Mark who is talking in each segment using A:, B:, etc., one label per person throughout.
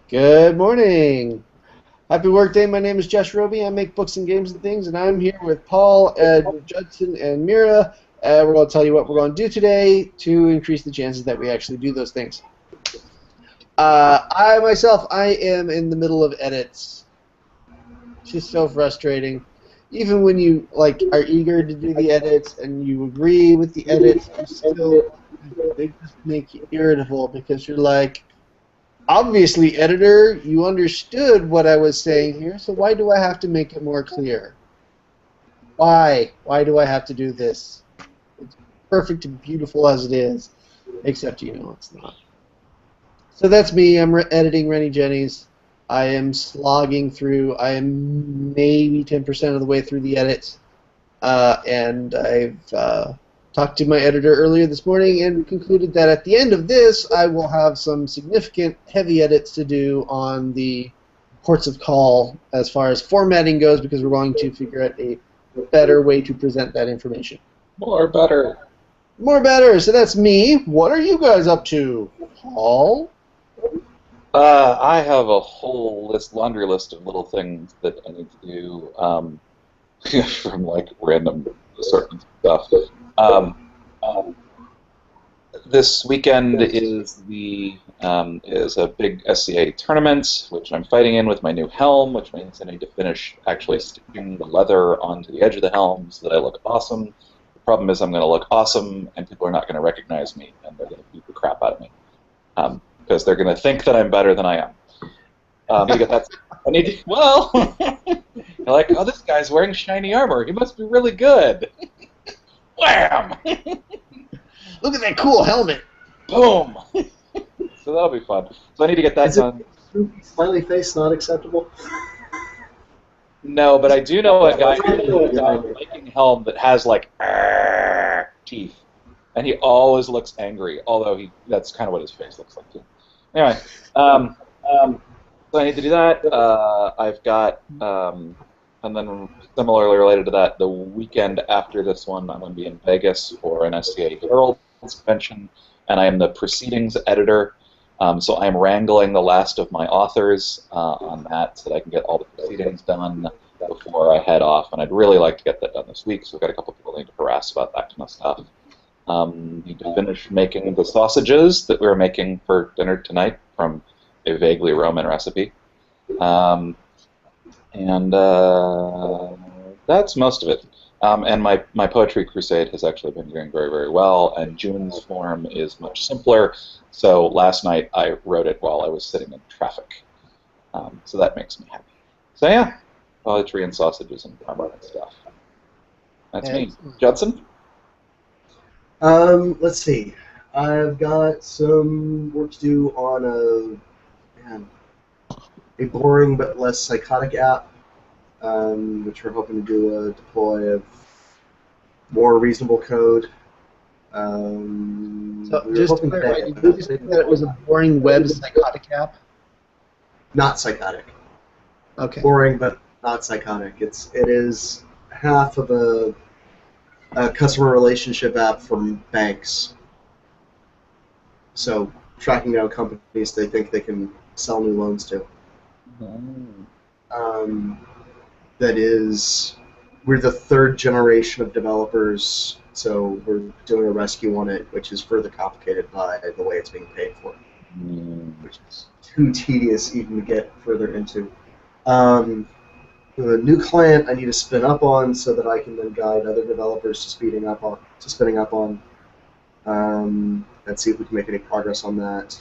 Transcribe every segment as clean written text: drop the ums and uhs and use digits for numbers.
A: Good morning. Happy Workday. My name is Josh Roby. I make books and games and things, and I'm here with Paul, Ed, Judson, and Mira. We're going to tell you what we're going to do today to increase the chances that we actually do those things. I myself, I am in the middle of edits. It's just so frustrating. Even when you are eager to do the edits and you agree with the edits, they just make you irritable because you're like, obviously, editor, you understood what I was saying here, so why do I have to make it more clear? Why? Why do I have to do this? It's perfect and beautiful as it is, except it's not. So that's me. I'm editing Rennie Jenny's. I am slogging through. I am maybe 10% of the way through the edits, and I've talked to my editor earlier this morning and concluded that at the end of this, I will have some significant heavy edits to do on the ports of call as far as formatting goes, because we're going to figure out a better way to present that information.
B: More better.
A: More better. So that's me. What are you guys up to? Paul?
B: I have a whole laundry list of little things that I need to do from like random certain stuff. Um, um, this weekend is a big SCA tournament, which I'm fighting in with my new helm, which means I need to finish actually stitching the leather onto the edge of the helm so that I look awesome. The problem is I'm going to look awesome, and people are not going to recognize me, and they're going to beat the crap out of me. Because they're going to think that I'm better than I am. Well, you're like, oh, this guy's wearing shiny armor. He must be really good. Wham!
A: Look at that cool helmet.
B: Boom! So that'll be fun. So I need to get that done.
C: Smiley face not acceptable?
B: No, but I do know a guy making helm that has like teeth, and he always looks angry. Although that's kind of what his face looks like too. Anyway, so I need to do that. I've got, and then similarly related to that, the weekend after this one, I'm going to be in Vegas for an SCA Herald convention, and I am the proceedings editor. So I'm wrangling the last of my authors on that so that I can get all the proceedings done before I head off. And I'd really like to get that done this week, so we've got a couple people I need to harass about that kind of stuff. Need to finish making the sausages that we were making for dinner tonight from a vaguely Roman recipe. And that's most of it. And my poetry crusade has actually been doing very, very well, and June's form is much simpler. So last night I wrote it while I was sitting in traffic. So that makes me happy. So yeah, poetry and sausages and armor and stuff. That's me. Judson?
C: Let's see. I've got some work to do on a boring but less psychotic app, which we're hoping to do a deploy of more reasonable code.
A: So just to clarify, did you say that it was a boring web psychotic app?
C: Not psychotic.
A: Okay.
C: Boring but not psychotic. It is half of a customer relationship app from banks. So tracking down companies they think they can sell new loans to. We're the third generation of developers, so we're doing a rescue on it, which is further complicated by the way it's being paid for, which is too tedious even to get further into. A new client I need to spin up on so that I can then guide other developers to spinning up on, and see if we can make any progress on that.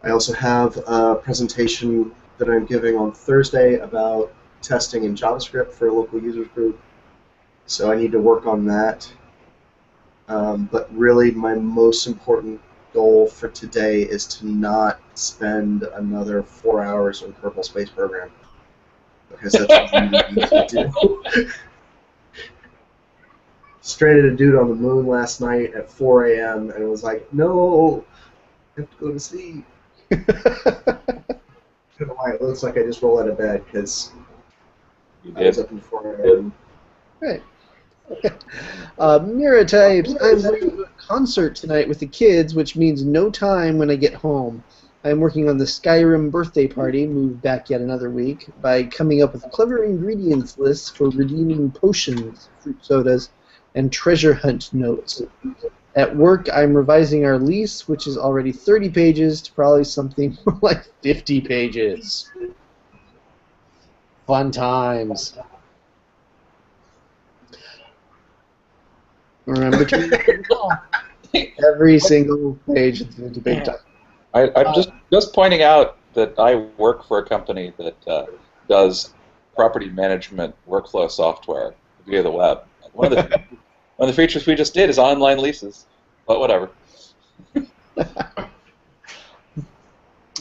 C: I also have a presentation that I'm giving on Thursday about testing in JavaScript for a local users group, so I need to work on that. But really, my most important goal for today is to not spend another 4 hours on Kerbal Space Program, because that's really easy to do. Stranded a dude on the moon last night at 4 a.m. and it was like, no, I have to go to sleep. I don't know why it looks like I just rolled out of bed, because I was up in 4 a.m.
A: Right. Mira types, I'm going to a concert tonight with the kids, which means no time when I get home. I'm working on the Skyrim birthday party, moved back yet another week, by coming up with clever ingredients lists for redeeming potions, fruit sodas, and treasure hunt notes. At work, I'm revising our lease, which is already 30 pages, to probably something more like 50 pages. Fun times. Remember to every single page is a big time.
B: I'm just pointing out that I work for a company that does property management workflow software via the web. One of the features we just did is online leases, but whatever.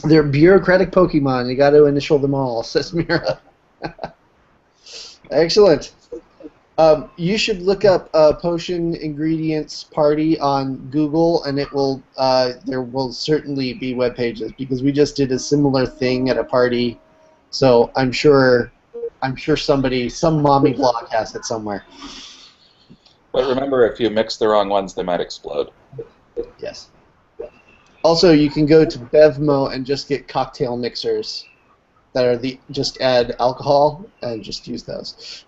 A: They're bureaucratic Pokemon. You got to initial them all, says Mira. Excellent. You should look up Potion Ingredients Party on Google, and it will. There will certainly be web pages because we just did a similar thing at a party. So I'm sure some mommy blog has it somewhere.
B: But remember, if you mix the wrong ones, they might explode.
A: Yes. Also, you can go to Bevmo and just get cocktail mixers that are just add alcohol and just use those.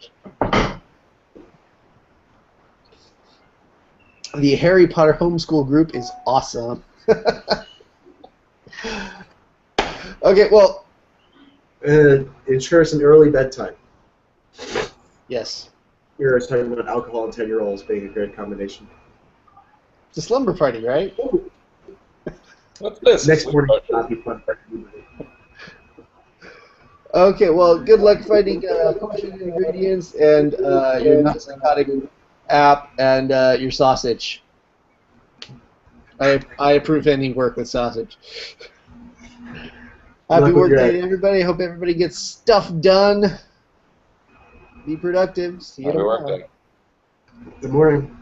A: The Harry Potter homeschool group is awesome. Okay, well.
C: Ensures an early bedtime.
A: Yes.
C: We were talking about alcohol and 10-year-olds being a great combination.
A: It's a slumber party, right?
B: What's this?
C: Next morning will not be fun for everybody.
A: Okay, well, good luck finding potion ingredients and your not psychotic app and your sausage. I approve any work with sausage. Happy work day, everybody. Hope everybody gets stuff done. Be productive. See you tomorrow.
C: Good morning.